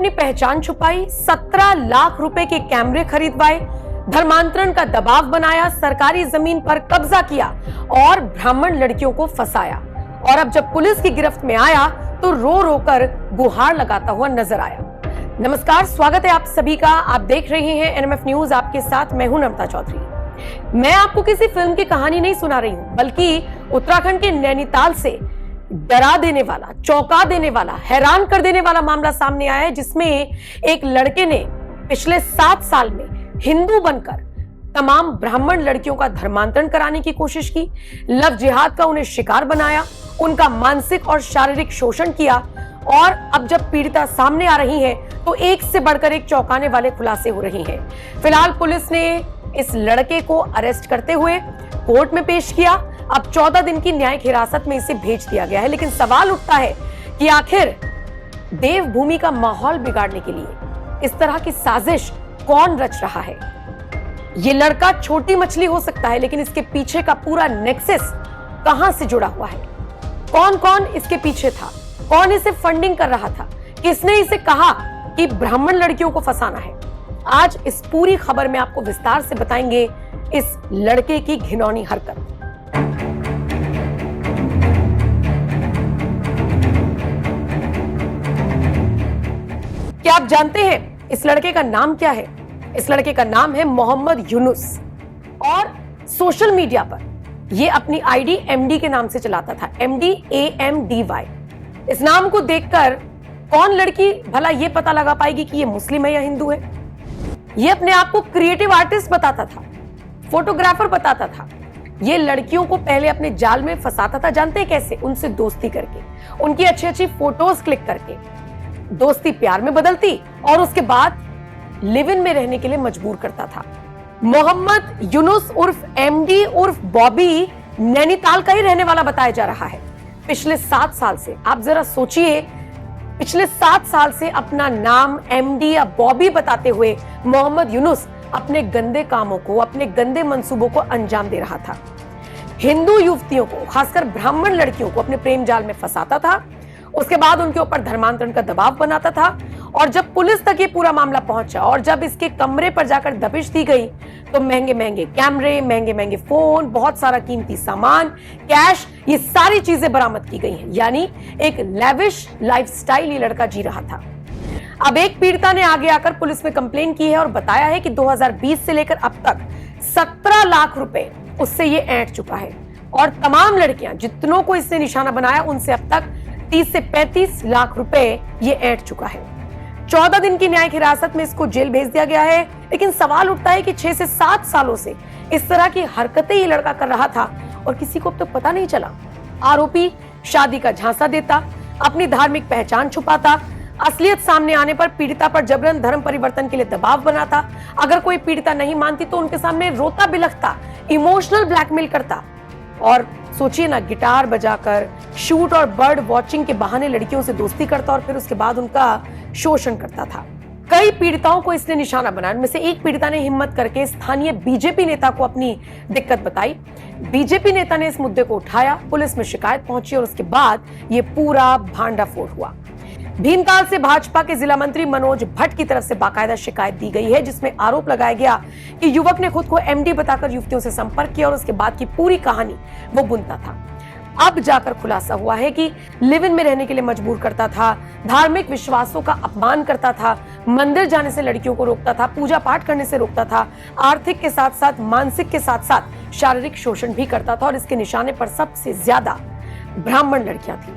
अपनी पहचान छुपाई, 17 लाख रुपए के कैमरे खरीदवाए, धर्मांतरण का दबाव बनाया, सरकारी जमीन पर कब्जा किया और ब्राह्मण लड़कियों को फंसाया। और अब जब पुलिस की गिरफ्त में आया तो रो रो कर गुहार लगाता हुआ नजर आया। नमस्कार, स्वागत है आप सभी का। आप देख रहे हैं एनएमएफ न्यूज, आपके साथ मैं हूं नम्रता चौधरी। मैं आपको किसी फिल्म की कहानी नहीं सुना रही हूं, बल्कि उत्तराखंड के नैनीताल से डरा देने वाला, चौंका देने वाला, हैरान कर देने वाला मामला सामने आया है, जिसमें एक लड़के ने पिछले 7 साल में हिंदू बनकर तमाम ब्राह्मण लड़कियों का धर्मांतरण कराने की कोशिश की, लव जिहाद का उन्हें शिकार बनाया, उनका मानसिक और शारीरिक शोषण किया। और अब जब पीड़िता सामने आ रही है तो एक से बढ़कर एक चौंकाने वाले खुलासे हो रहे हैं। फिलहाल पुलिस ने इस लड़के को अरेस्ट करते हुए कोर्ट में पेश किया। अब 14 दिन की न्यायिक हिरासत में इसे भेज दिया गया है। लेकिन सवाल उठता है कि आखिर देवभूमि का माहौल बिगाड़ने के लिए इस तरह की साजिश कौन रच रहा है? ये लड़का छोटी मछली हो सकता है, लेकिन इसके पीछे का पूरा नेक्सस कहां से जुड़ा हुआ है? कौन कौन इसके पीछे था? कौन इसे फंडिंग कर रहा था? किसने इसे कहा कि ब्राह्मण लड़कियों को फंसाना है? आज इस पूरी खबर में आपको विस्तार से बताएंगे इस लड़के की घिनौनी हरकत। क्या आप जानते हैं इस लड़के का नाम क्या है? इस लड़के का नाम है मोहम्मद यूनुस और सोशल मीडिया पर ये अपनी आईडी एमडी के नाम से चलाता था, MDAMDY। इस नाम को देखकर कौन लड़की भला ये पता लगा पाएगी कि ये मुस्लिम है या हिंदू है? ये अपने आप को क्रिएटिव आर्टिस्ट बताता था, फोटोग्राफर बताता था। ये लड़कियों को पहले अपने जाल में फंसाता था। जानते हैं कैसे? उनसे दोस्ती करके, उनकी अच्छी अच्छी फोटोज क्लिक करके। दोस्ती प्यार में बदलती और उसके बाद लिव इन में रहने के लिए मजबूर करता था। मोहम्मद यूनुस उर्फ MD उर्फ बॉबी नैनीताल का ही रहने वाला बताया जा रहा है। पिछले 7 साल से, आप जरा सोचिए, पिछले 7 साल से अपना नाम MD या बॉबी बताते हुए मोहम्मद यूनुस अपने गंदे कामों को, अपने गंदे मंसूबों को अंजाम दे रहा था। हिंदू युवतियों को, खासकर ब्राह्मण लड़कियों को अपने प्रेम जाल में फंसाता था। उसके बाद उनके ऊपर धर्मांतरण का दबाव बनाता था। और जब पुलिस तक ये पूरा मामला पहुंचा और जब इसके कमरे पर जाकर दबिश दी गई तो महंगे महंगे कैमरे, महंगे महंगे फोन, बहुत सारा कीमती सामान, कैश, ये सारी चीजें बरामद की गई हैं। यानी एक लैविश लाइफस्टाइल ये लड़का जी रहा था। अब एक पीड़िता ने आगे आकर पुलिस में कंप्लेन की है और बताया है कि 2020 से लेकर अब तक 17 लाख रुपए उससे ये ऐंठ चुका है। और तमाम लड़कियां, जितनों को इसने निशाना बनाया, उनसे अब तक 30 से 35 लाख रुपए ये ऐंठ चुका है। 14 दिन की न्यायिक हिरासत में इसको जेल भेज दिया गया है। लेकिन सवाल उठता है कि 6 से 7 सालों से इस तरह की हरकतें ये लड़का कर रहा था और किसी को अब तक पता नहीं चला। आरोपी शादी का झांसा देता, अपनी धार्मिक पहचान छुपाता, असलियत सामने आने पर पीड़िता पर जबरन धर्म परिवर्तन के लिए दबाव बनाता। अगर कोई पीड़िता नहीं मानती तो उनके सामने रोता बिलखता, इमोशनल ब्लैकमेल करता। और सोचिए ना, गिटार बजाकर, शूट और बर्ड वॉचिंग के बहाने लड़कियों से दोस्ती करता और फिर उसके बाद उनका शोषण करता था। कई पीड़िताओं को इसने निशाना बनाया। उनमें से एक पीड़िता ने हिम्मत करके स्थानीय बीजेपी नेता को अपनी दिक्कत बताई। बीजेपी नेता ने इस मुद्दे को उठाया, पुलिस में शिकायत पहुंची और उसके बाद ये पूरा भांडाफोड़ हुआ। भीमताल से भाजपा के जिला मंत्री मनोज भट्ट की तरफ से बाकायदा शिकायत दी गई है, जिसमें आरोप लगाया गया कि युवक ने खुद को MD बताकर युवतियों से संपर्क किया और उसके बाद की पूरी कहानी वो बुनता था। अब जाकर खुलासा हुआ है कि लिव इन में रहने के लिए मजबूर करता था, धार्मिक विश्वासों का अपमान करता था, मंदिर जाने से लड़कियों को रोकता था, पूजा पाठ करने से रोकता था, आर्थिक के साथ साथ मानसिक के साथ साथ शारीरिक शोषण भी करता था। और इसके निशाने पर सबसे ज्यादा ब्राह्मण लड़कियां थी।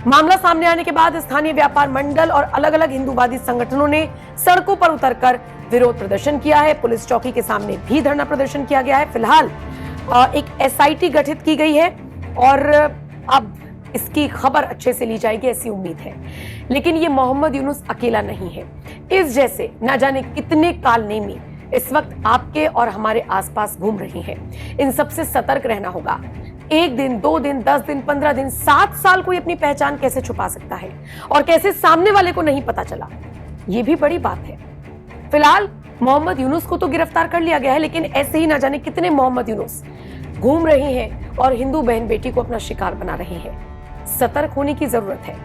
मामला सामने आने के बाद स्थानीय व्यापार मंडल और अलग अलग हिंदूवादी संगठनों ने सड़कों पर उतरकर विरोध प्रदर्शन किया है। पुलिस चौकी के सामने भी धरना प्रदर्शन किया गया है। फिलहाल एक SIT गठित की गई है और अब इसकी खबर अच्छे से ली जाएगी, ऐसी उम्मीद है। लेकिन ये मोहम्मद यूनुस अकेला नहीं है। इस जैसे न जाने कितने कालनेमी इस वक्त आपके और हमारे आसपास घूम रही हैं। इन सबसे सतर्क रहना होगा। 1 दिन, 2 दिन, 10 दिन, 15 दिन, 7 साल कोई अपनी पहचान कैसे छुपा सकता है और कैसे सामने वाले को नहीं पता चला, ये भी बड़ी बात है। फिलहाल मोहम्मद यूनुस को तो गिरफ्तार कर लिया गया है, लेकिन ऐसे ही ना जाने कितने मोहम्मद यूनुस घूम रहे हैं और हिंदू बहन बेटी को अपना शिकार बना रहे हैं। सतर्क होने की जरूरत है।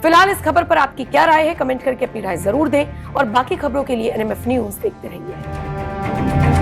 फिलहाल इस खबर पर आपकी क्या राय है, कमेंट करके अपनी राय जरूर दें और बाकी खबरों के लिए एनएमएफ न्यूज देखते रहिए।